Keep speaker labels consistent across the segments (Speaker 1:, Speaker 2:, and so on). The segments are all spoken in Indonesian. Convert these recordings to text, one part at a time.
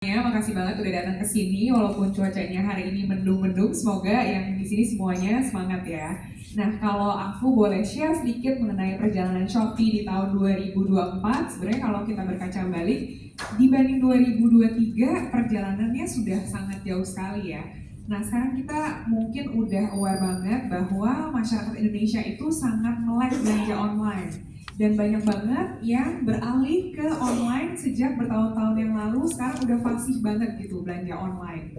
Speaker 1: Ya, makasih banget udah datang ke sini walaupun cuacanya hari ini mendung-mendung. Semoga yang di sini semuanya semangat ya. Nah, kalau aku boleh share sedikit mengenai perjalanan Shopee di tahun 2024, sebenarnya kalau kita berkaca balik dibanding 2023, perjalanannya sudah sangat jauh sekali ya. Nah, sekarang kita mungkin udah aware banget bahwa masyarakat Indonesia itu sangat melek belanja online. Dan banyak banget yang beralih ke online sejak bertahun-tahun yang lalu, sekarang udah fasih banget gitu belanja online.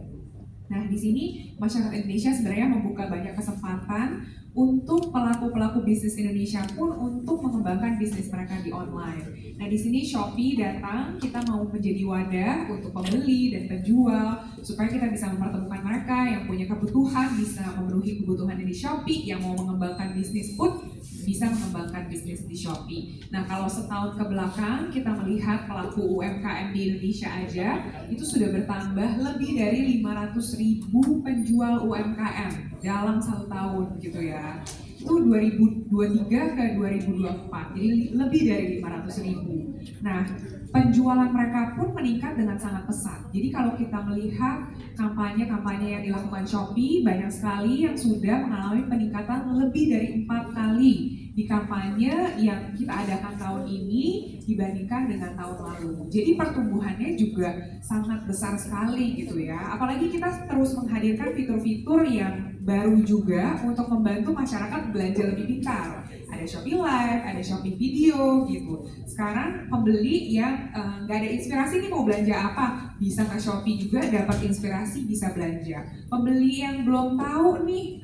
Speaker 1: Nah, di sini masyarakat Indonesia sebenarnya membuka banyak kesempatan untuk pelaku-pelaku bisnis Indonesia pun untuk mengembangkan bisnis mereka di online. Nah, di sini Shopee datang, kita mau menjadi wadah untuk pembeli dan penjual supaya kita bisa mempertemukan mereka yang punya kebutuhan, bisa memenuhi kebutuhannya di Shopee, yang mau mengembangkan bisnis pun bisa mengembangkan bisnis di Shopee. Nah, kalau setahun ke belakang kita melihat pelaku UMKM di Indonesia aja itu sudah bertambah lebih dari 500.000 penjual UMKM dalam 1 tahun gitu ya. Itu 2023 ke 2024, jadi lebih dari 500.000. Nah, penjualan mereka pun meningkat dengan sangat pesat. Jadi kalau kita melihat kampanye-kampanye yang dilakukan Shopee, banyak sekali yang sudah mengalami peningkatan lebih dari 4 kali di kampanye yang kita adakan tahun ini dibandingkan dengan tahun lalu. Jadi pertumbuhannya juga sangat besar sekali gitu ya. Apalagi kita terus menghadirkan fitur-fitur yang baru juga untuk membantu masyarakat belanja lebih pintar. Ada Shopee Live, ada Shopee Video gitu. Sekarang pembeli yang nggak ada inspirasi nih mau belanja apa, bisa ke Shopee juga dapat inspirasi, bisa belanja. Pembeli yang belum tahu nih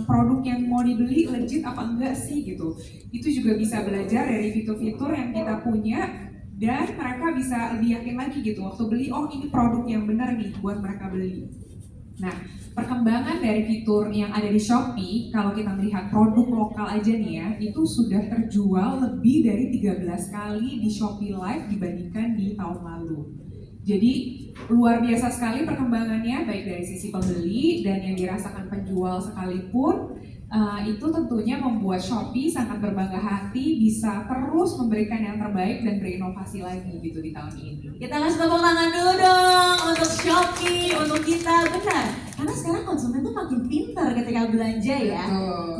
Speaker 1: produk yang mau dibeli legit apa enggak sih gitu, itu juga bisa belajar dari fitur-fitur yang kita punya, dan mereka bisa lebih yakin lagi gitu waktu beli, oh ini produk yang benar nih buat mereka beli. Nah, perkembangan dari fitur yang ada di Shopee, kalau kita melihat produk lokal aja nih ya, itu sudah terjual lebih dari 13 kali di Shopee Live dibandingkan di tahun lalu. Jadi luar biasa sekali perkembangannya, baik dari sisi pembeli dan yang dirasakan penjual sekalipun. Itu tentunya membuat Shopee sangat berbangga hati bisa terus memberikan yang terbaik dan berinovasi lagi gitu di tahun ini.
Speaker 2: Kita kasih tepuk tangan dulu dong untuk Shopee, untuk kita, benar. Karena sekarang konsumen tuh makin pintar ketika belanja ya.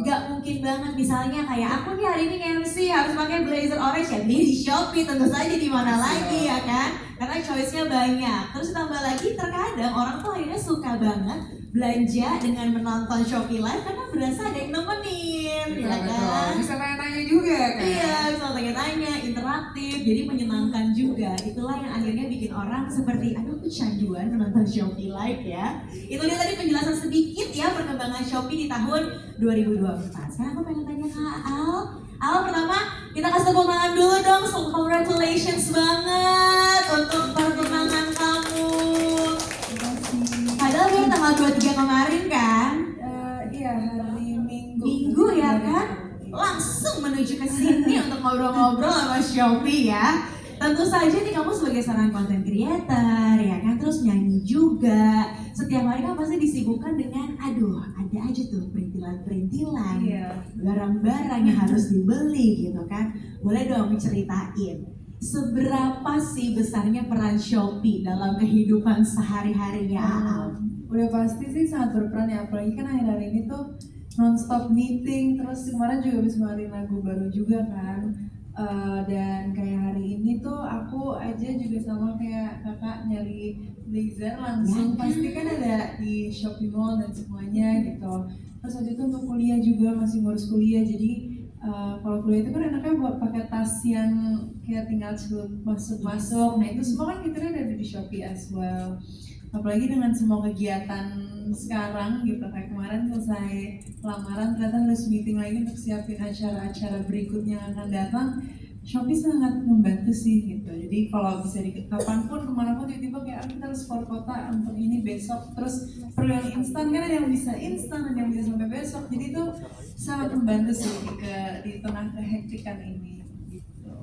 Speaker 2: Gak mungkin banget misalnya kayak aku nih hari ini MC harus pakai blazer orange ya, beli di Shopee, tentu saja di mana lagi ya kan? Karena choice-nya banyak. Terus tambah lagi terkadang orang tuh akhirnya suka banget belanja dengan menonton Shopee Live karena berasa ada yang nemenin, ya kan?
Speaker 1: Bisa tanya-tanya juga kan?
Speaker 2: Iya, bisa tanya-tanya, interaktif, jadi menyenangkan juga. Itulah yang akhirnya bikin orang seperti, aduh kecanduan menonton Shopee Live ya. Itu dia tadi penjelasan sedikit ya perkembangan Shopee di tahun 2024. Sekarang aku pengen tanya ke Al. Al, pertama kita kasih tepuk tangan dulu dong, so congratulations banget untuk pertunangan kamu. Padahal baru tanggal 23 kemarin kan?
Speaker 3: Iya, hari Minggu.
Speaker 2: Minggu ya kan? Langsung menuju ke sini untuk ngobrol-ngobrol sama Shopee ya. Tentu saja nih kamu sebagai seorang content creator ya kan, terus nyanyi juga. Setiap hari kan pasti disibukkan dengan aduh ada aja tuh perintilan-perintilan, barang-barang yang harus dibeli gitu kan. Boleh dong ceritain seberapa sih besarnya peran Shopee dalam kehidupan sehari-harinya Aal?
Speaker 3: Udah pasti sih sangat berperan ya, apalagi kan akhir-akhir ini tuh non-stop meeting, terus kemarin juga habis ngeluarin lagu baru juga kan. Dan kayak hari ini tuh aku aja juga sama kayak kakak nyari blazer langsung, pasti kan ada di Shopee Mall dan semuanya gitu. Terus waktu itu untuk kuliah juga masih ngurus kuliah, jadi kalau kuliah itu kan enaknya buat pakai tas yang kayak tinggal masuk-masuk. Nah itu semua kan fiturnya ada di Shopee as well. Apalagi dengan semua kegiatan sekarang gitu, kayak kemarin selesai lamaran ternyata harus meeting lagi untuk siapin acara-acara berikutnya yang akan datang. Shopee sangat membantu sih gitu. Jadi kalau bisa kapanpun kemanapun tiba-tiba kayak kita harus keluar kota untuk ini besok, terus perlu yang instan kan, ada yang bisa instan, ada yang bisa sampai besok. Jadi itu sangat membantu sih di tengah kehektikan ini.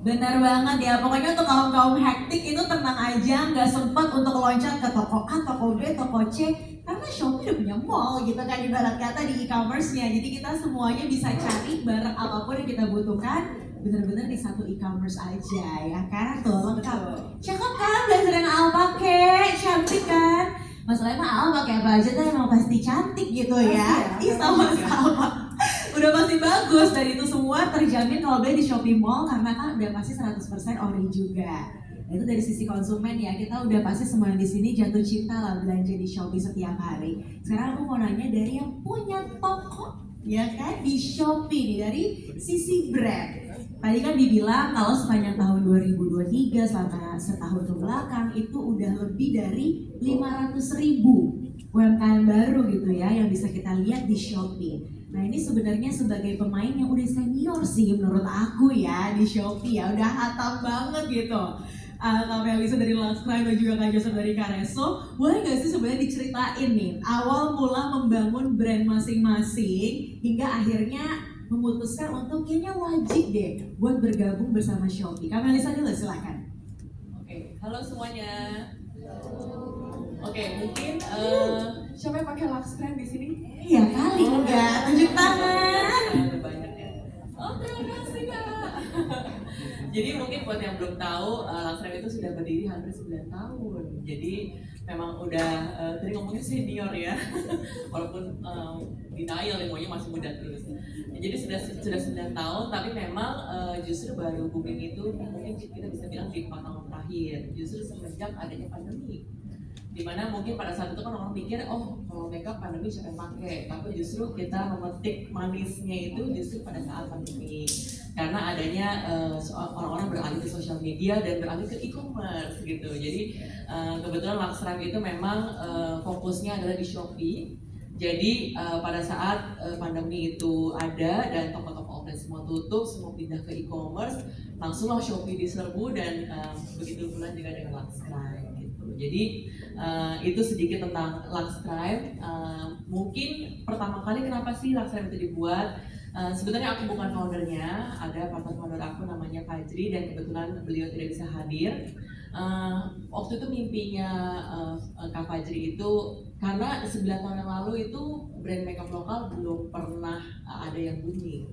Speaker 2: Benar banget ya, pokoknya untuk kaum hektik itu tenang aja, nggak sempat untuk loncat ke toko A, toko B, toko C, karena Shopee udah punya mall gitu kan ibarat kata di e-commerce-nya. Jadi kita semuanya bisa cari barang apapun yang kita butuhkan bener-bener di satu e-commerce aja ya kan, tuh lengkap. Cakep kan blazer yang Al pakai, cantik kan. Masalahnya mah Al pakai apa aja tuh emang pasti cantik gitu ya. Ih sama-sama. Udah pasti bagus, dan itu semua terjamin kalau beli di Shopee Mall karena kan udah pasti 100% ori juga. Nah, itu dari sisi konsumen ya, kita udah pasti semua di sini jatuh cinta lah belanja di Shopee setiap hari. Sekarang aku mau nanya dari yang punya toko ya kan di Shopee nih, dari sisi brand. Tadi kan dibilang kalau sepanjang tahun 2023 selama setahun ke belakang itu udah lebih dari 500.000 UMKM baru gitu ya yang bisa kita lihat di Shopee. Nah ini sebenarnya sebagai pemain yang udah senior sih menurut aku ya di Shopee ya, udah hatam banget gitu. Kak Melisa dari Laksrai dan juga Kak Joseph dari Kareso, boleh gak sih sebenarnya diceritain nih awal mula membangun brand masing-masing hingga akhirnya memutuskan untuk kayaknya wajib deh buat bergabung bersama Shopee. Kak Melisa dulu silakan.
Speaker 4: Oke, halo semuanya. Oke, mungkin
Speaker 1: Siapa yang pakai Lux Brand di sini?
Speaker 2: Iya kali enggak, tunjuk tangan.
Speaker 4: ada banyak ya. Oh, terima kasih Kak. Jadi mungkin buat yang belum tahu, Laksrem itu sudah berdiri hampir 9 tahun. Jadi memang udah tadi ngomongnya senior ya. Walaupun denial ilmunya masih muda terus. Jadi sudah 9 tahun, tapi memang justru baru booming itu mungkin kita bisa bilang di 4 tahun terakhir. Justru semenjak adanya pandemi. Dimana mungkin pada saat itu kan orang pikir, oh kalau makeup pandemi siapa yang pakai, tapi justru kita memetik manisnya itu justru pada saat pandemi, karena adanya orang-orang beralih ke sosial media dan beralih ke e-commerce gitu. Jadi kebetulan Laksrem itu memang fokusnya adalah di Shopee. Jadi pada saat pandemi itu ada dan toko-toko offline semua tutup, semua pindah ke e-commerce, langsunglah Shopee diserbu dan begitu pula juga dengan Laksrem. Jadi itu sedikit tentang Laksrem. Mungkin pertama kali kenapa sih Laksrem itu dibuat? Sebenarnya aku bukan foundernya, ada partner founder aku namanya Fajri dan kebetulan beliau tidak bisa hadir. Waktu itu mimpinya Kak Fajri itu karena 9 tahun yang lalu itu brand makeup lokal belum pernah ada yang booming.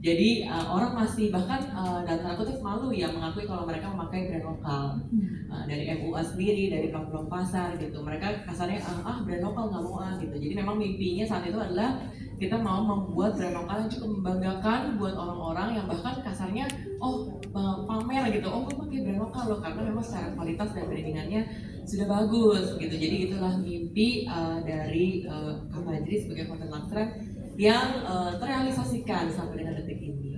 Speaker 4: Jadi orang masih bahkan dan tanda kutip malu ya mengakui kalau mereka memakai brand lokal. Dari MUA sendiri, dari peluang pasar gitu. Mereka kasarnya brand lokal nggak mau gitu. Jadi memang mimpinya saat itu adalah kita mau membuat brand lokal yang cukup membanggakan buat orang-orang yang bahkan kasarnya pamer gitu. Oh gue pakai brand lokal loh, karena memang secara kualitas dan brandingannya sudah bagus gitu. Jadi itulah mimpi dari Kak Fajri sebagai founder Laksrem yang terrealisasikan sampai dengan detik ini.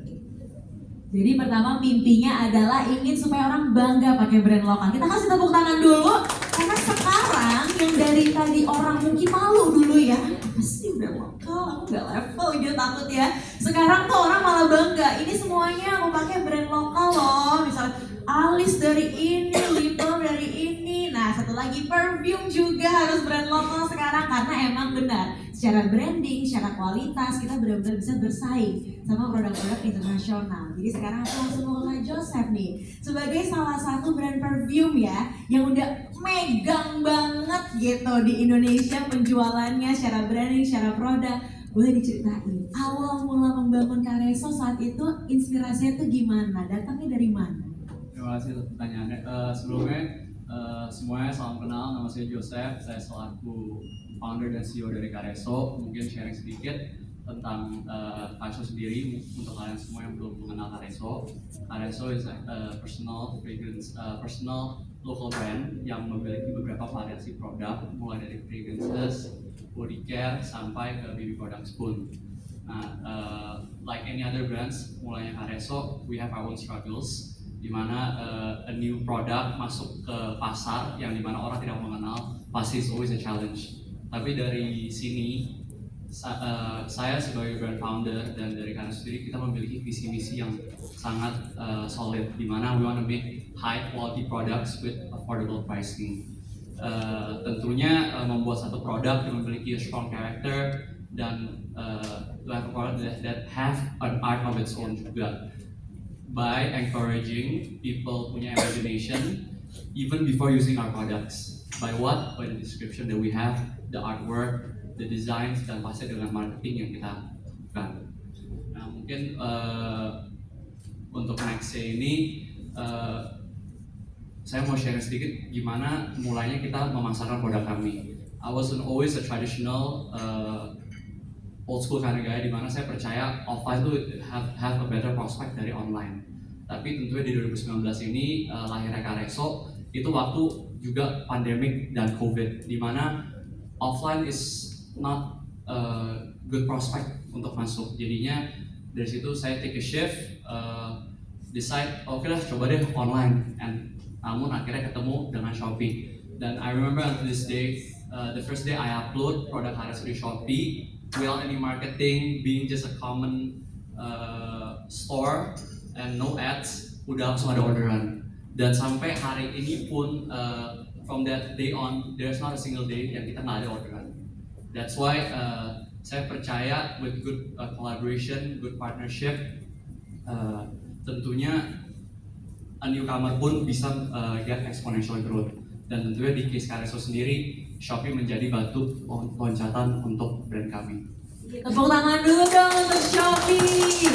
Speaker 2: Jadi pertama mimpinya adalah ingin supaya orang bangga pakai brand lokal. Kita kasih tepuk tangan dulu karena sekarang yang dari tadi orang mungkin malu dulu ya, apa sih brand lokal, aku nggak level gitu takut ya. Sekarang tuh orang malah bangga, ini semuanya aku pakai brand lokal loh. Misalnya alis dari ini, lip balm dari ini. Nah satu lagi perfume juga harus brand lokal sekarang karena emang benar secara branding, secara kualitas kita benar-benar bisa bersaing sama produk-produk internasional. Jadi sekarang aku langsung mau ke Joseph nih sebagai salah satu brand perfume ya yang udah megang banget gitu di Indonesia penjualannya secara branding, secara produk. Boleh diceritain awal mula membangun Kareso saat itu inspirasinya tuh gimana? Datangnya dari mana?
Speaker 5: Terima kasih untuk pertanyaannya. Sebelumnya semuanya salam kenal, nama saya Joseph. Saya selaku founder dan CEO dari Kareso. Mungkin sharing sedikit tentang Kareso sendiri untuk kalian semua yang belum mengenal Kareso. Kareso is a personal fragrance, personal local brand yang memiliki beberapa variasi produk, mulai dari fragrances, body care, sampai ke baby products pun. Nah, like any other brands, mulainya Kareso, we have our own struggles. Di mana a new product masuk ke pasar yang dimana orang tidak mengenal, pasti is always a challenge. Tapi dari sini saya sebagai brand founder dan dari Kareso sendiri kita memiliki visi misi yang sangat solid, di mana we want to make high quality products with affordable pricing. Tentunya membuat satu produk yang memiliki a strong character dan to have a product that have an art of its own juga. By encouraging people punya imagination even before using our products. By what? By the description that we have, the artwork, the designs, dan pasti dengan marketing yang kita lakukan. Nah mungkin untuk next-nya ini saya mau share sedikit gimana mulainya kita memasarkan produk kami. I wasn't always a traditional old school kind of guy, di mana saya percaya offline tuh have a better prospect dari online. Tapi tentunya di 2019 ini lahirnya Kareso itu waktu juga pandemic dan COVID, di mana offline is not a good prospect untuk masuk. Jadinya dari situ saya take a shift, decide oke lah coba deh online, and namun akhirnya ketemu dengan Shopee. Dan I remember until this day, the first day I upload produk Kareso di Shopee without any marketing, being just a common store and no ads, udah langsung ada orderan. Dan sampai hari ini pun from that day on, there's not a single day yang kita nggak ada orderan. That's why saya percaya with good collaboration, good partnership, tentunya a newcomer pun bisa get exponential growth. Dan tentunya di case Kareso sendiri, Shopee menjadi batu loncatan untuk brand kami.
Speaker 2: Tepuk tangan dulu dong untuk Shopee.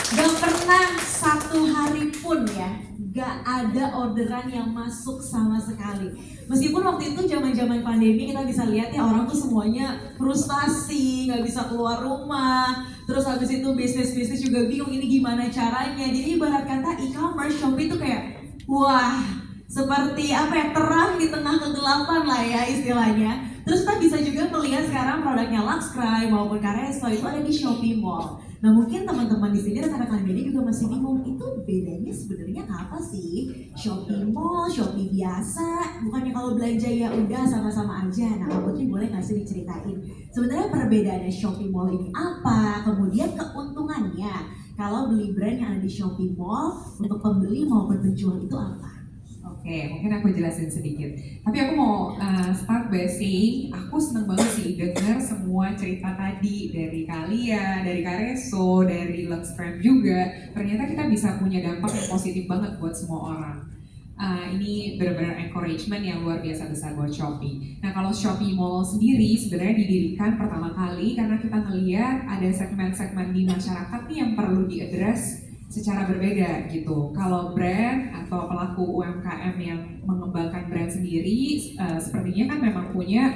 Speaker 2: Gak pernah satu hari pun ya, gak ada orderan yang masuk sama sekali. Meskipun waktu itu zaman-zaman pandemi kita bisa lihat ya orang tuh semuanya frustasi, gak bisa keluar rumah. Terus habis itu bisnis-bisnis juga bingung ini gimana caranya. Jadi ibarat kata e-commerce, Shopee tuh kayak wah, seperti apa ya, terang di tengah kegelapan lah ya istilahnya. Terus kita bisa juga melihat sekarang produknya Luxcry maupun Kareso itu ada di Shopee Mall. Nah mungkin teman-teman di sini rekan-rekan media juga masih bingung, itu bedanya sebenarnya apa sih? Shopee Mall, Shopee biasa, bukannya kalau belanja ya udah sama-sama aja. Nah Kak Putri boleh nggak sih diceritain sebenarnya perbedaannya Shopee Mall ini apa? Kemudian keuntungannya kalau beli brand yang ada di Shopee Mall untuk pembeli maupun penjual itu apa?
Speaker 1: Oke, mungkin aku jelasin sedikit. Tapi aku mau start by saying, aku seneng banget sih denger semua cerita tadi dari kalian, dari Kareso, dari Luxcry juga. Ternyata kita bisa punya dampak yang positif banget buat semua orang. Ini benar-benar encouragement yang luar biasa besar buat Shopee. Nah kalau Shopee Mall sendiri sebenarnya didirikan pertama kali karena kita ngeliat ada segmen-segmen di masyarakat nih yang perlu diadres secara berbeda gitu. Kalau brand atau pelaku UMKM yang mengembangkan brand sendiri, sepertinya kan memang punya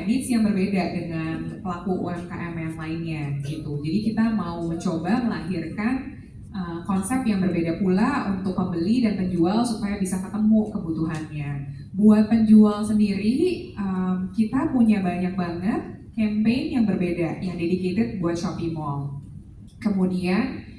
Speaker 1: needs yang berbeda dengan pelaku UMKM yang lainnya gitu. Jadi kita mau mencoba melahirkan konsep yang berbeda pula untuk pembeli dan penjual supaya bisa ketemu kebutuhannya. Buat penjual sendiri, kita punya banyak banget campaign yang berbeda yang dedicated buat Shopee Mall. Kemudian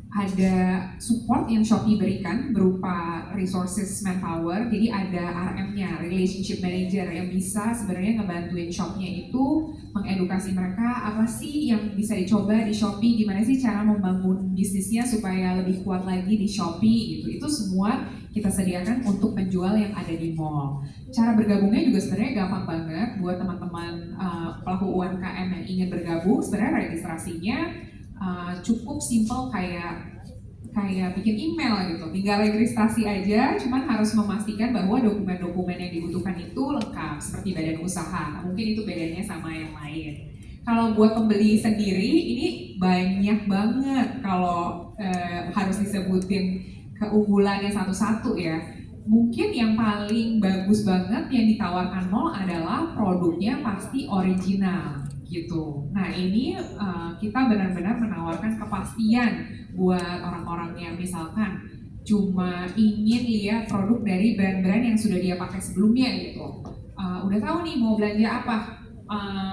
Speaker 1: ada support yang Shopee berikan berupa resources manpower, jadi ada RM-nya, relationship manager yang bisa sebenarnya ngebantuin shopnya itu mengedukasi mereka apa sih yang bisa dicoba di Shopee, gimana sih cara membangun bisnisnya supaya lebih kuat lagi di Shopee gitu. Itu semua kita sediakan untuk penjual yang ada di mall. Cara bergabungnya juga sebenarnya gampang banget buat teman-teman pelaku UMKM yang ingin bergabung. Sebenarnya registrasinya cukup simple kayak bikin email gitu, tinggal registrasi aja, cuman harus memastikan bahwa dokumen-dokumen yang dibutuhkan itu lengkap seperti badan usaha. Nah, mungkin itu bedanya sama yang lain. Kalau buat pembeli sendiri ini banyak banget kalau harus disebutin keunggulannya satu-satu ya. Mungkin yang paling bagus banget yang ditawarkan mall adalah produknya pasti original gitu. Nah ini kita benar-benar menawarkan kepastian buat orang-orang yang misalkan cuma ingin lihat produk dari brand-brand yang sudah dia pakai sebelumnya gitu. Udah tahu nih mau belanja apa,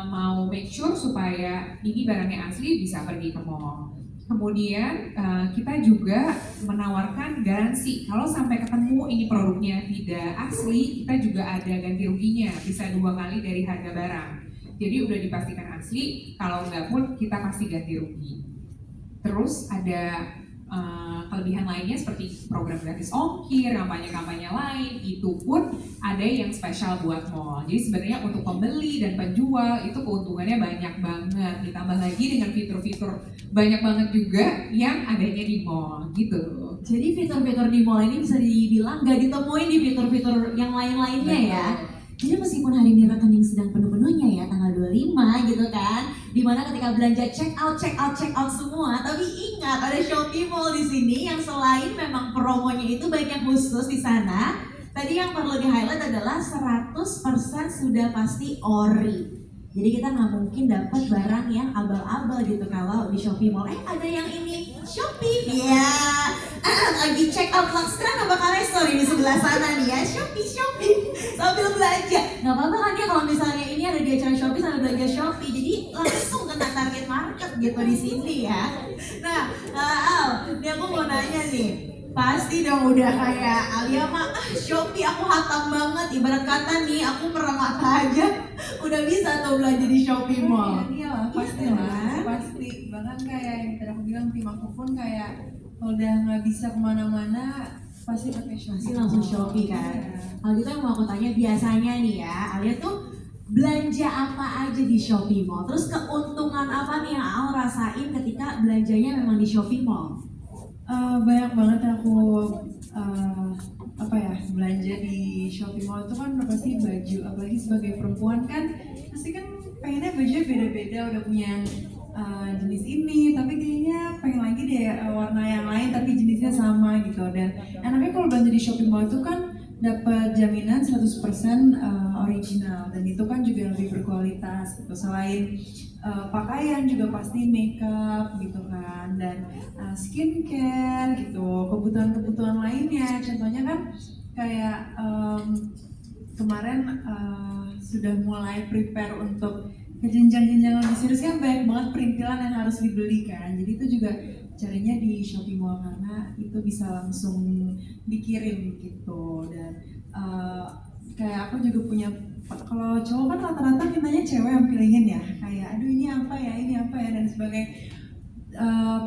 Speaker 1: mau make sure supaya ini barangnya asli bisa pergi ke mall. Kemudian kita juga menawarkan garansi. Kalau sampai ketemu ini produknya tidak asli, kita juga ada ganti ruginya, bisa 2 kali dari harga barang. Jadi udah dipastikan asli, kalau enggak pun kita pasti ganti rugi. Terus ada kelebihan lainnya seperti program gratis ongkir, kampanye-kampanye lain, itu pun ada yang spesial buat mall. Jadi sebenarnya untuk pembeli dan penjual itu keuntungannya banyak banget. Ditambah lagi dengan fitur-fitur banyak banget juga yang adanya di mall gitu.
Speaker 2: Jadi fitur-fitur di mall ini bisa dibilang nggak ditemuin di fitur-fitur yang lain-lainnya ya. Jadi meskipun hari ini rekening sedang penuh-penuhnya ya, tanggal 25 gitu kan, dimana ketika belanja check out semua, tapi ingat ada Shopee Mall di sini yang selain memang promonya itu baik yang khusus di sana, tadi yang perlu di highlight adalah 100% sudah pasti ori. Jadi kita nggak mungkin dapat barang yang abal-abal gitu kalau di Shopee Mall. Ada yang ini Shopee, ya. Lagi check out Luxtra apa Karesto di sebelah sana nih ya. Shopee sambil belanja. Nggak apa-apa kan ya kalau misalnya ini ada di acara Shopee sambil belanja Shopee. Jadi langsung kena target market gitu di sini ya. Nah, Al, ini aku mau nanya nih. Pasti dong udah kayak Alia mah Shopee aku hatam banget, ibarat kata nih aku merem mata aja udah bisa tuh belanja di Shopee Mall.
Speaker 3: Iya lah, pasti lah, pasti. Bahkan kayak yang tadi aku bilang, tim aku pun kayak kalau udah nggak bisa kemana-mana pasti pakai Shopee.
Speaker 2: Pasti langsung Shopee kan. Kalau gitu yang mau aku tanya biasanya nih ya, Alia tuh belanja apa aja di Shopee Mall? Terus keuntungan apa nih yang Al rasain ketika belanjanya memang di Shopee Mall?
Speaker 3: Banyak banget aku belanja di Shopee Mall itu kan udah pasti baju, apalagi sebagai perempuan kan pasti kan pengennya baju beda-beda, udah punya jenis ini tapi kayaknya pengen lagi deh warna yang lain tapi jenisnya sama gitu. Dan enaknya kalau belanja di Shopee Mall itu kan dapat jaminan 100% original, dan itu kan juga lebih berkualitas gitu. Selain pakaian juga pasti makeup gitu kan, dan skincare gitu, kebutuhan-kebutuhan lainnya. Contohnya kan kayak kemarin sudah mulai prepare untuk ke jenjang-jenjang lebih serius kan, banyak banget perintilan yang harus dibeli kan. Jadi itu juga carinya di Shopee Mall karena itu bisa langsung dikirim gitu. Dan kayak aku juga punya, kalau cowok kan rata-rata mintanya cewek yang pilihin ya, kayak aduh ini apa ya dan sebagai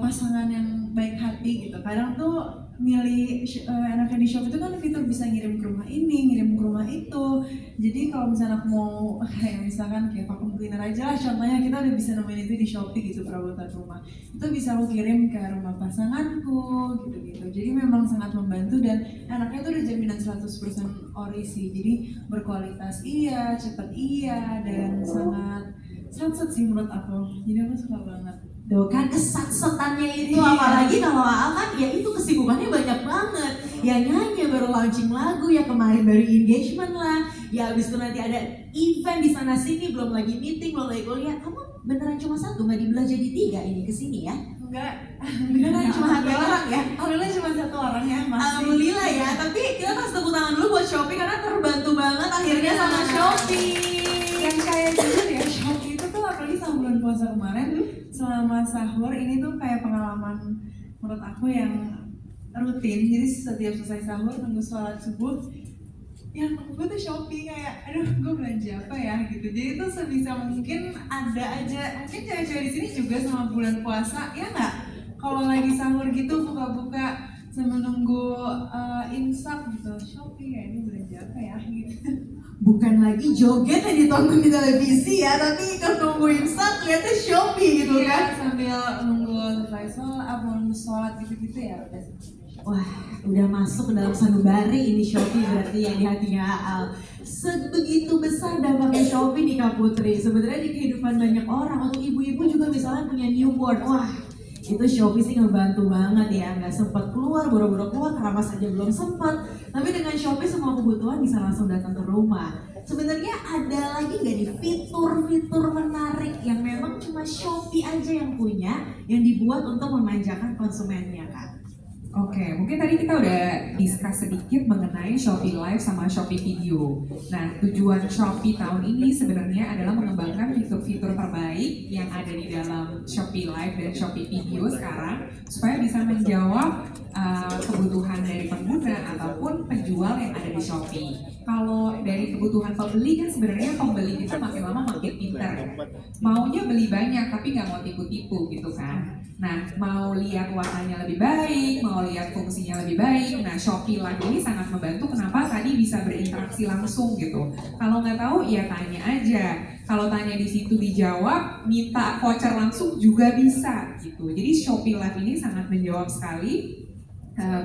Speaker 3: pasangan yang baik hati gitu. Kadang tuh milih enaknya di Shopee itu kan fitur bisa ngirim ke rumah ini, ngirim ke rumah itu. Jadi kalau misalnya aku mau kayak misalkan kayak vacuum cleaner aja lah contohnya, kita udah bisa nemuin itu di Shopee gitu, perabotan rumah. Itu bisa aku kirim ke rumah pasanganku gitu-gitu. Jadi memang sangat membantu, dan enaknya tuh udah jaminan 100% ori sih. Jadi berkualitas iya, cepet iya, dan sangat sat sih menurut aku. Jadi aku suka banget.
Speaker 2: Tuh kan kesat-setannya itu, apalagi kalau Aal kan ya itu kesibukannya banyak banget. Ya nyanyi, baru launching lagu, ya kemarin baru engagement lah. Ya abis itu nanti ada event di sana sini, belum lagi meeting, belum lagi kuliah. Kamu beneran cuma satu, nggak dibelah jadi 3 ini kesini ya?
Speaker 3: Enggak,
Speaker 2: Beneran cuma satu orang ya?
Speaker 3: alhamdulillah cuma satu orang ya masih.
Speaker 2: Alhamdulillah ya, tapi kita kasih tepuk tangan dulu buat Shopee karena terbantu banget akhirnya sama Shopee.
Speaker 3: Yang kayak jujur ya, Shopee itu tuh apalagi sama bulan puasa kemarin, selama sahur ini tuh kayak pengalaman menurut aku yang rutin. Jadi setiap selesai sahur tunggu sholat subuh, yang gue tuh Shopee kayak aduh gue belanja apa ya gitu. Jadi itu sebisa mungkin ada aja, mungkin cewek-cewek di sini juga sama bulan puasa ya nggak, kalau lagi sahur gitu buka-buka sambil nunggu imsak gitu, Shopee kayak ini belanja apa ya gitu.
Speaker 2: Bukan lagi joget yang ditonton di televisi ya, tapi kalau nunggu imsak lihatnya Shopee gitu
Speaker 3: Iya,
Speaker 2: kan.
Speaker 3: sambil nunggu selesai sholat, nunggu sholat gitu-gitu ya udah.
Speaker 2: Wah, udah masuk ke dalam sanubari ini Shopee berarti yang di hatinya Aal. Sebegitu besar dampaknya Shopee nih Kak Putri. Sebenarnya di kehidupan banyak orang, untuk ibu-ibu juga misalnya punya newborn. Wah, itu Shopee sih ngebantu banget ya. Nggak sempat keluar, boro-boro keluar, keramas aja belum sempat. Tapi dengan Shopee semua kebutuhan bisa langsung datang ke rumah. Sebenarnya ada lagi nggak nih fitur-fitur menarik yang memang cuma Shopee aja yang punya, yang dibuat untuk memanjakan konsumennya Kak?
Speaker 1: Oke, mungkin tadi kita udah discuss sedikit mengenai Shopee Live sama Shopee Video. Nah, tujuan Shopee tahun ini sebenarnya adalah mengembangkan fitur-fitur terbaik yang ada di dalam Shopee Live dan Shopee Video sekarang supaya bisa menjawab kebutuhan dari pengguna ataupun penjual yang ada di Shopee. Kalau dari kebutuhan pembeli kan sebenarnya pembeli itu makin lama makin pintar. Maunya beli banyak tapi nggak mau tipu-tipu gitu kan. Nah, mau lihat warnanya lebih baik, mau lihat fungsinya lebih baik. Nah, Shopee Live ini sangat membantu. Kenapa? Tadi bisa berinteraksi langsung gitu. Kalau nggak tahu, ya tanya aja. Kalau tanya di situ dijawab, minta voucher langsung juga bisa gitu. Jadi Shopee Live ini sangat menjawab sekali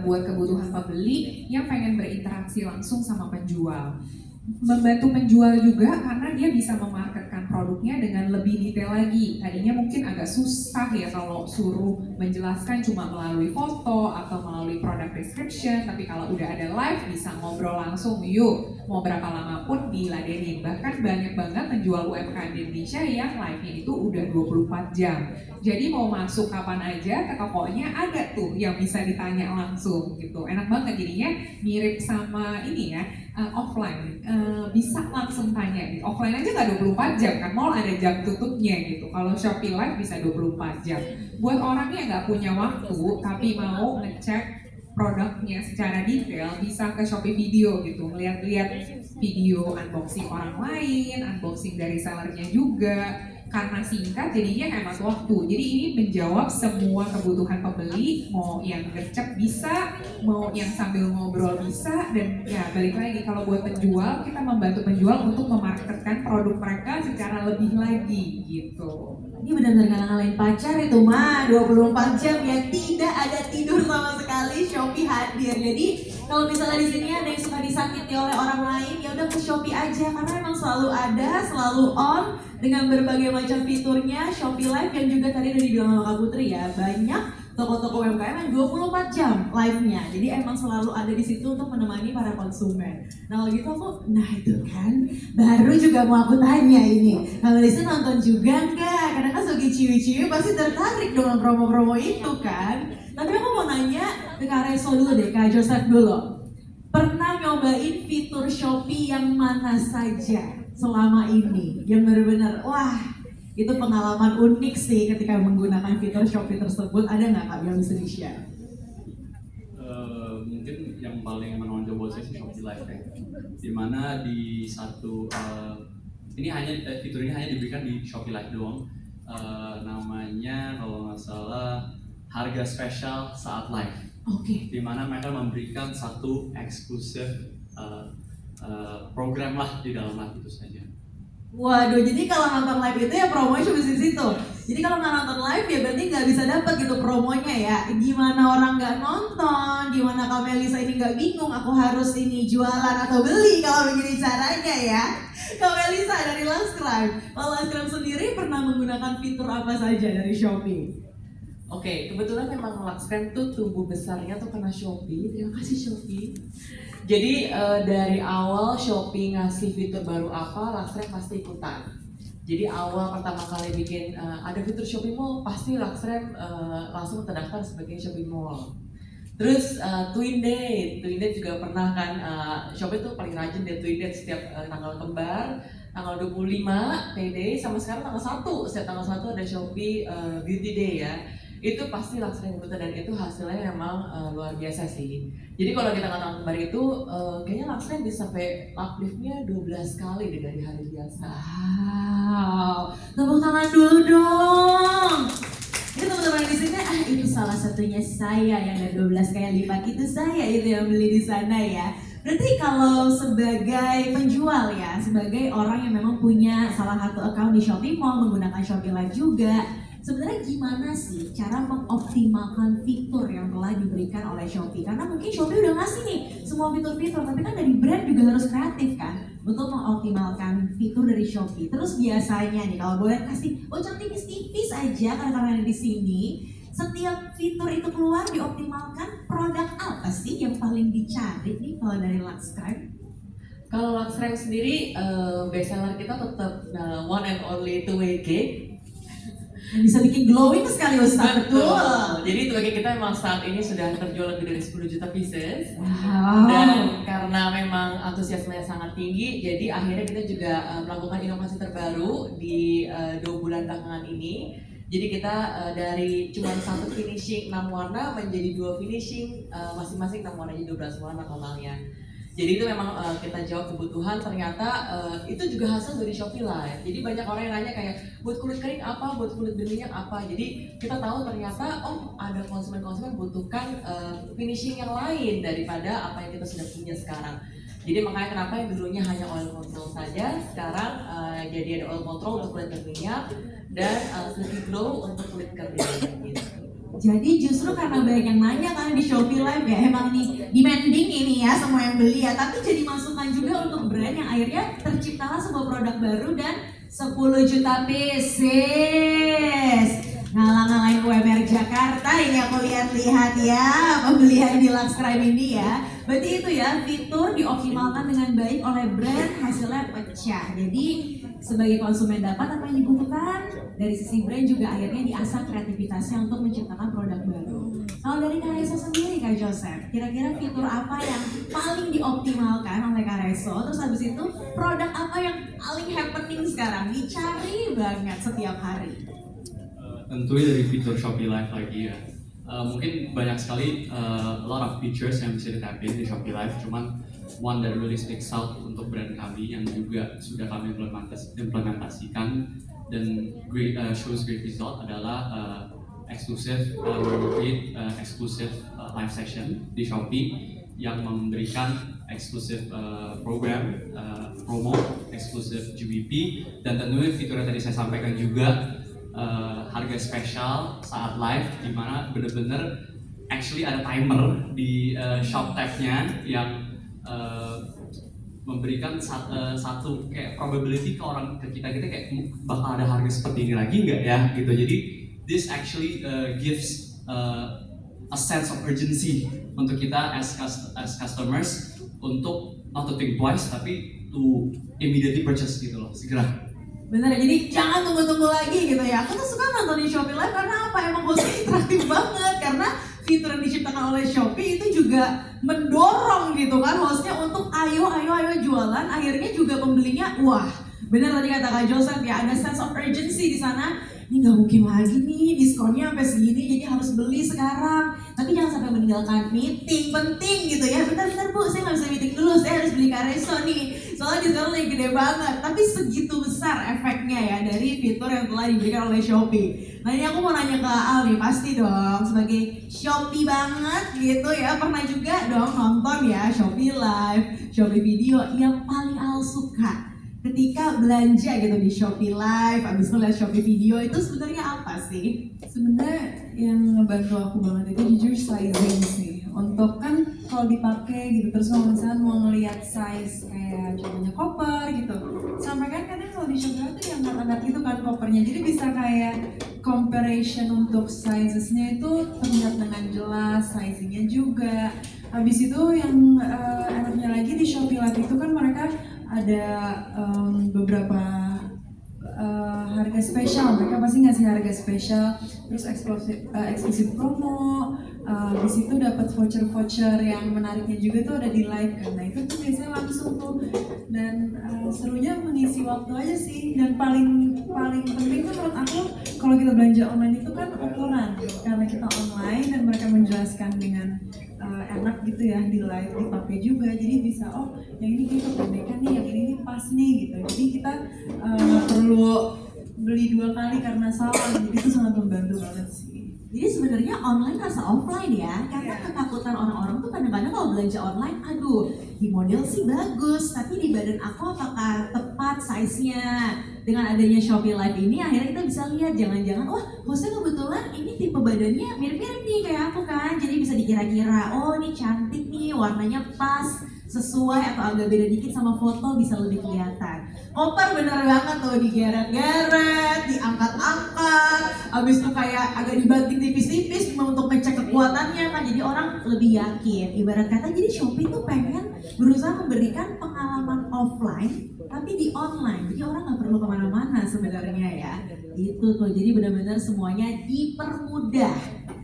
Speaker 1: buat kebutuhan pembeli yang pengen berinteraksi langsung sama penjual. membantu penjual juga karena dia bisa memarketkan produknya dengan lebih detail lagi. Tadinya mungkin agak susah ya kalau suruh menjelaskan cuma melalui foto atau melalui product description, tapi kalau udah ada live bisa ngobrol langsung, yuk mau berapa lama pun diladenin. Bahkan banyak banget penjual UMKM di Indonesia yang live-nya itu udah 24 jam. Jadi mau masuk kapan aja ke tokonya ada tuh yang bisa ditanya langsung gitu. Enak banget jadinya, mirip sama ini ya, offline. Bisa langsung tanya nih. Offline aja nggak 24 jam kan, mall ada jam tutupnya gitu. Kalau Shopee Live bisa 24 jam. Buat orang yang nggak punya waktu tapi mau ngecek produknya secara detail, bisa ke Shopee Video gitu, ngeliat-liat video unboxing orang lain, unboxing dari sellernya juga. Karena singkat jadinya hemat waktu. Jadi ini menjawab semua kebutuhan pembeli, mau yang gercep bisa, mau yang sambil ngobrol bisa, dan ya balik lagi kalau buat penjual, kita membantu penjual untuk memarketkan produk mereka secara lebih lagi gitu.
Speaker 2: Ini benar-benar nggak ngalahin pacar itu mah, 24 jam ya, tidak ada tidur sama sekali. Shopee hadir. Jadi kalau misalnya di sini ada yang suka disakiti oleh orang lain, ya udah ke Shopee aja karena memang selalu ada, selalu on dengan berbagai macam fiturnya. Shopee Live yang juga tadi udah dibilang sama Kak Putri ya, banyak toko-toko UMKM yang 24 jam live-nya. Jadi emang selalu ada di situ untuk menemani para konsumen. Nah kalau gitu aku, nah itu kan baru juga mau aku tanya ini. Kalau Lisa nonton juga enggak? Karena kan sebagai ciwi-ciwi pasti tertarik dengan promo-promo itu kan. Tapi aku mau nanya ke Kak Reso dulu deh, Kak Joseph dulu. Pernah nyobain fitur Shopee yang mana saja selama ini? Yang benar-benar, wah itu pengalaman unik sih ketika menggunakan fitur Shopee tersebut. Ada nggak Kak yang bisa di-share?
Speaker 5: Mungkin yang paling menonjol buat saya sih Shopee Live ya. Dimana di satu fitur ini hanya diberikan di Shopee Live doang. Namanya kalau nggak salah harga spesial saat live.
Speaker 2: Oke.
Speaker 5: Dimana mereka memberikan satu eksklusif program lah di dalam live itu saja.
Speaker 2: Waduh, jadi kalau nonton live itu ya promonya cuma di situ. Jadi kalau nggak nonton live ya berarti nggak bisa dapat gitu promonya ya. Gimana orang nggak nonton, gimana Kak Melisa ini nggak bingung, aku harus ini jualan atau beli kalau begini caranya ya. Kak Melisa dari Lascribe, kalau Lascribe sendiri pernah menggunakan fitur apa saja dari Shopee?
Speaker 4: Oke, kebetulan memang Luxcreme tuh tumbuh besarnya tuh karena Shopee. Terima kasih Shopee. Jadi dari awal Shopee ngasih fitur baru apa, Luxcreme pasti ikutan. Jadi awal pertama kali bikin ada fitur Shopee Mall, pasti Luxcreme langsung terdaftar sebagai Shopee Mall. Terus Twin Date juga pernah kan, Shopee tuh paling rajin deh Twin Date setiap tanggal kembar, tanggal 25 Payday, sama sekarang tanggal 1, setiap tanggal 1 ada Shopee Beauty Day ya. Itu pasti Luxcreme ikutan dan itu hasilnya memang luar biasa sih. Jadi kalau kita nggak kembar itu, kayaknya Luxcreme bisa sampai upliftnya 12 kali deh dari hari biasa.
Speaker 2: Wow, tepuk tangan dulu dong. Ini teman-teman di sini, itu salah satunya saya yang ada 12 kali lipat, itu saya itu yang beli di sana ya. Berarti kalau sebagai penjual ya, sebagai orang yang memang punya salah satu account di Shopee Mall, menggunakan Shopee Live juga, sebenarnya gimana sih cara mengoptimalkan fitur yang telah diberikan oleh Shopee? Karena mungkin Shopee udah ngasih nih semua fitur-fitur, tapi kan dari brand juga harus kreatif kan untuk mengoptimalkan fitur dari Shopee. Terus biasanya nih kalau boleh kasih bocor tipis-tipis aja karena ada di sini, setiap fitur itu keluar dioptimalkan, produk apa sih yang paling dicari nih kalau dari Luxcreme?
Speaker 4: Kalau Luxcreme sendiri, bestseller kita tetap one and only 2-way cake.
Speaker 2: Yang bisa bikin glowing sekali Ustaz. Betul.
Speaker 4: Jadi 2-way cake kita memang saat ini sudah terjual lebih dari 10 juta pieces.
Speaker 2: Wow.
Speaker 4: Dan karena memang antusiasmenya sangat tinggi, jadi akhirnya kita juga melakukan inovasi terbaru di 2 bulan belakangan ini. Jadi kita dari cuma satu finishing 6 warna menjadi 2 finishing masing-masing 6 warna, jadi 12 warna totalnya. Jadi itu memang kita jawab kebutuhan, ternyata itu juga hasil dari Shopee Live. Jadi banyak orang yang nanya kayak, buat kulit kering apa, buat kulit berminyak apa. Jadi kita tahu ternyata, ada konsumen-konsumen butuhkan finishing yang lain daripada apa yang kita sudah punya sekarang. Jadi makanya kenapa yang dulunya hanya oil control saja, sekarang jadi ada oil control untuk kulit berminyak dan silky glow untuk kulit kering gitu.
Speaker 2: Jadi justru karena banyak yang nanya kan di Shopee Live ya, emang nih demanding ini ya semua yang beli ya, tapi jadi masukan diuntungkan juga untuk brand yang akhirnya terciptalah sebuah produk baru dan 10 juta pieces. Ngalang-ngalain UMR Jakarta ini aku lihat-lihat ya, pembelian di Luxcrime ini ya. Berarti itu ya, fitur dioptimalkan dengan baik oleh brand, hasilnya pecah. Jadi sebagai konsumen dapat apa yang dibutuhkan, dari sisi brand juga akhirnya diasah kreativitasnya untuk menciptakan produk baru. Kalau dari Kareso sendiri Kak Joseph, kira-kira fitur apa yang paling dioptimalkan oleh Kareso? Terus habis itu produk apa yang paling happening sekarang, dicari banget setiap hari?
Speaker 5: Tentunya dari fitur Shopee Live lagi ya. Mungkin banyak sekali a lot of features yang bisa ditapin di Shopee Live, cuman one that really sticks out untuk brand kami yang juga sudah kami implementasikan dan shows great result adalah eksklusif eksklusif live session di Shopee yang memberikan eksklusif program, promo, eksklusif GBP, dan tentunya fitur yang tadi saya sampaikan juga harga spesial saat live, dimana bener-bener actually ada timer di shop tab-nya yang memberikan satu kayak probability ke orang, ke kita kayak bakal ada harga seperti ini lagi nggak ya gitu. Jadi this actually gives a sense of urgency untuk kita as customers untuk not to think twice tapi to immediately purchase gitu loh, segera.
Speaker 2: Bener, jadi jangan tunggu-tunggu lagi gitu ya. Aku tuh suka nontonin Shopee Live karena apa? Emang hostnya interaktif banget. Karena fitur yang diciptakan oleh Shopee itu juga mendorong gitu kan hostnya untuk ayo jualan. Akhirnya juga pembelinya, wah bener tadi kata Kak Joseph ya, ada sense of urgency di sana. Ini nggak mungkin lagi nih diskonnya sampai segini, jadi harus beli sekarang. Tapi jangan sampai meninggalkan meeting penting gitu ya. Bentar Bu, saya nggak bisa meeting dulu, saya harus beli Kareso nih. Soalnya diskon lagi gede banget. Tapi segitu besar efeknya ya dari fitur yang telah diberikan oleh Shopee. Nah ini aku mau nanya ke Al nih, pasti dong sebagai Shopee banget gitu ya, pernah juga dong nonton ya Shopee Live, Shopee Video. Yang paling Al suka ketika belanja gitu di Shopee Live, abis itu lihat Shopee Video, itu sebenarnya apa sih?
Speaker 3: Sebenarnya yang ngebantu aku banget itu jujur sizing sih. Untuk kan kalau dipakai gitu, terus kalau misalnya mau ngelihat size kayak contohnya koper gitu, sampai kan kadang kalau di Shopee itu yang angkat-angkat gitu kan kopernya, jadi bisa kayak comparison untuk sizesnya itu terlihat dengan jelas, sizingnya juga. Habis itu yang enaknya lagi di Shopee Live itu kan mereka ada beberapa harga spesial, mereka pasti ngasih harga spesial, terus eksklusif promo, di situ dapat voucher yang menariknya juga tuh ada di live kan. Nah itu tuh biasanya langsung tuh, dan serunya mengisi waktu aja sih. Dan paling penting tuh menurut aku kalau kita belanja online itu kan ukuran, karena kita online dan mereka menjelaskan dengan enak gitu ya di live dipakai juga, jadi bisa yang ini kita kependekan nih, yang ini pas nih gitu. Jadi kita nggak perlu beli 2 kali karena salah, jadi itu sangat membantu banget sih.
Speaker 2: Jadi sebenarnya online rasa offline ya, karena ketakutan orang-orang tuh kadang-kadang kalau belanja online, aduh di model sih bagus, tapi di badan aku apakah tepat size-nya. Dengan adanya Shopee Live ini akhirnya kita bisa lihat, jangan-jangan wah hostnya kebetulan ini tipe badannya mirip-mirip nih kayak aku kan, jadi bisa dikira-kira ini cantik nih, warnanya pas, sesuai atau agak beda dikit sama foto bisa lebih kelihatan. Koper bener banget tuh, digeret-geret, diangkat-angkat, abis itu kayak agak dibanting tipis-tipis cuma untuk ngecek kekuatannya kan, jadi orang lebih yakin. Ibarat kata jadi Shopee tuh pengen berusaha memberikan pengalaman offline tapi di online, jadi orang nggak perlu kemana-mana sebenarnya ya. Itu tuh, jadi benar-benar semuanya dipermudah.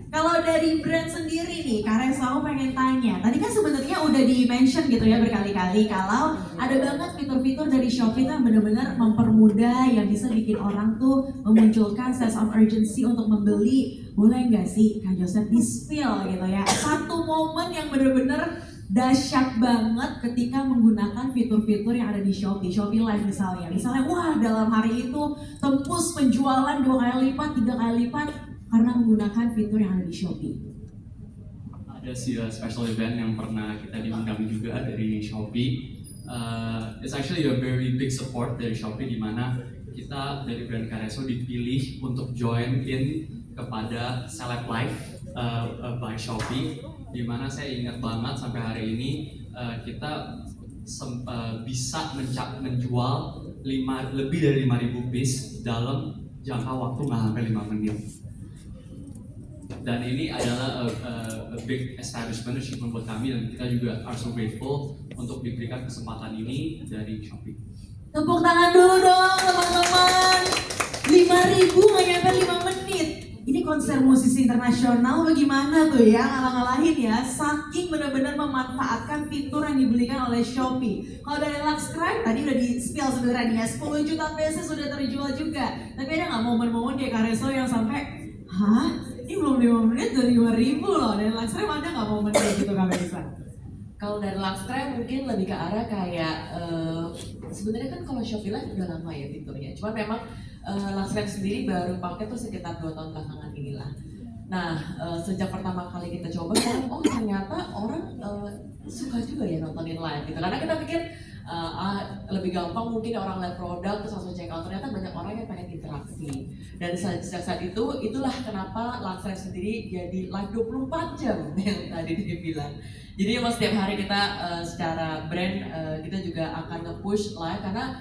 Speaker 2: Kalau dari brand sendiri nih, Kareso aku pengen tanya. Tadi kan sebenarnya udah di-mention gitu ya berkali-kali kalau ada banget fitur-fitur dari Shopee yang benar-benar mempermudah, yang bisa bikin orang tuh memunculkan sense of urgency untuk membeli. Boleh nggak sih Kak Joseph di-spill gitu ya, satu momen yang benar-benar dahsyat banget ketika menggunakan fitur-fitur yang ada di Shopee Live misalnya. Wah dalam hari itu tembus penjualan 2 kali lipat, 3 kali lipat karena menggunakan fitur yang ada di Shopee.
Speaker 5: Ada sih special event yang pernah kita diundang juga dari Shopee. It's actually a very big support dari Shopee, di mana kita dari brand Kareso dipilih untuk join in kepada Celeb Live by Shopee, di mana saya ingat banget sampai hari ini kita bisa menjual lebih dari 5.000 piece dalam jangka waktu nggak sampai 5 menit. Dan ini adalah a big establishment achievement buat kami, dan kita juga are so grateful untuk diberikan kesempatan ini dari Shopee.
Speaker 2: Tepuk tangan dulu dong teman-teman. 5.000 nggak nyampe 5 menit. Ini konser musisi internasional bagaimana tuh ya, ngalah-ngalahin ya. Saking benar-benar memanfaatkan fitur yang dibelikan oleh Shopee. Kalau dari Luxcrime tadi udah di spill sebenarnya, 10 juta pieces sudah terjual juga. Tapi ada nggak momen-momen kayak Kareso yang sampai, hah? Ini belum 5 menit udah 5.000 loh. Dari Luxcrime ada nggak momen kayak gitu Kak Melisa?
Speaker 4: Kalau dari Luxcrime mungkin lebih ke arah kayak sebenarnya kan kalau Shopee Live udah lama ya fiturnya. Cuma memang Luxcrime sendiri baru pakai tuh sekitar 2 tahun belakangan inilah. Nah sejak pertama kali kita coba, oh ternyata orang suka juga ya nontonin live gitu. Karena kita pikir lebih gampang mungkin orang lihat produk terus langsung check out. Ternyata banyak orang yang pengen interaksi. Dan sejak saat itu, itulah kenapa Luxcrime sendiri jadi live 24 jam yang tadi dia bilang. Jadi emang setiap hari kita secara brand kita juga akan nge-push live karena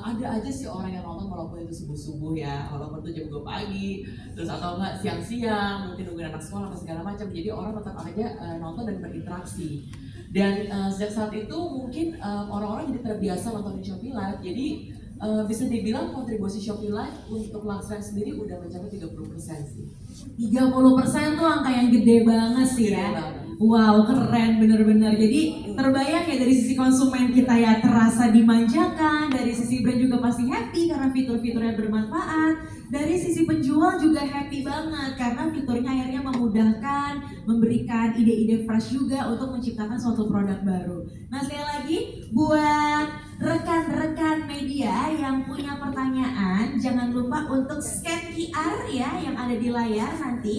Speaker 4: ada aja sih orang yang nonton walaupun itu subuh-subuh ya, walaupun itu jam 2 pagi, terus atau enggak siang-siang, mungkin nungguin anak sekolah atau segala macam. Jadi orang tetap aja nonton dan berinteraksi. Dan sejak saat itu mungkin orang-orang jadi terbiasa nontonin Shopee Live. Jadi bisa dibilang kontribusi Shopee Live untuk Luxcrime sendiri udah mencapai 30% sih.
Speaker 2: 30% tuh angka yang gede banget sih ya. Wow, keren bener-bener. Jadi terbayang ya dari sisi konsumen kita ya terasa dimanjakan, dari sisi brand juga pasti happy karena fitur-fiturnya bermanfaat. Dari sisi penjual juga happy banget karena fiturnya akhirnya memudahkan, memberikan ide-ide fresh juga untuk menciptakan suatu produk baru. Nah sekali lagi buat rekan-rekan media yang punya pertanyaan, jangan lupa untuk scan QR ya yang ada di layar nanti.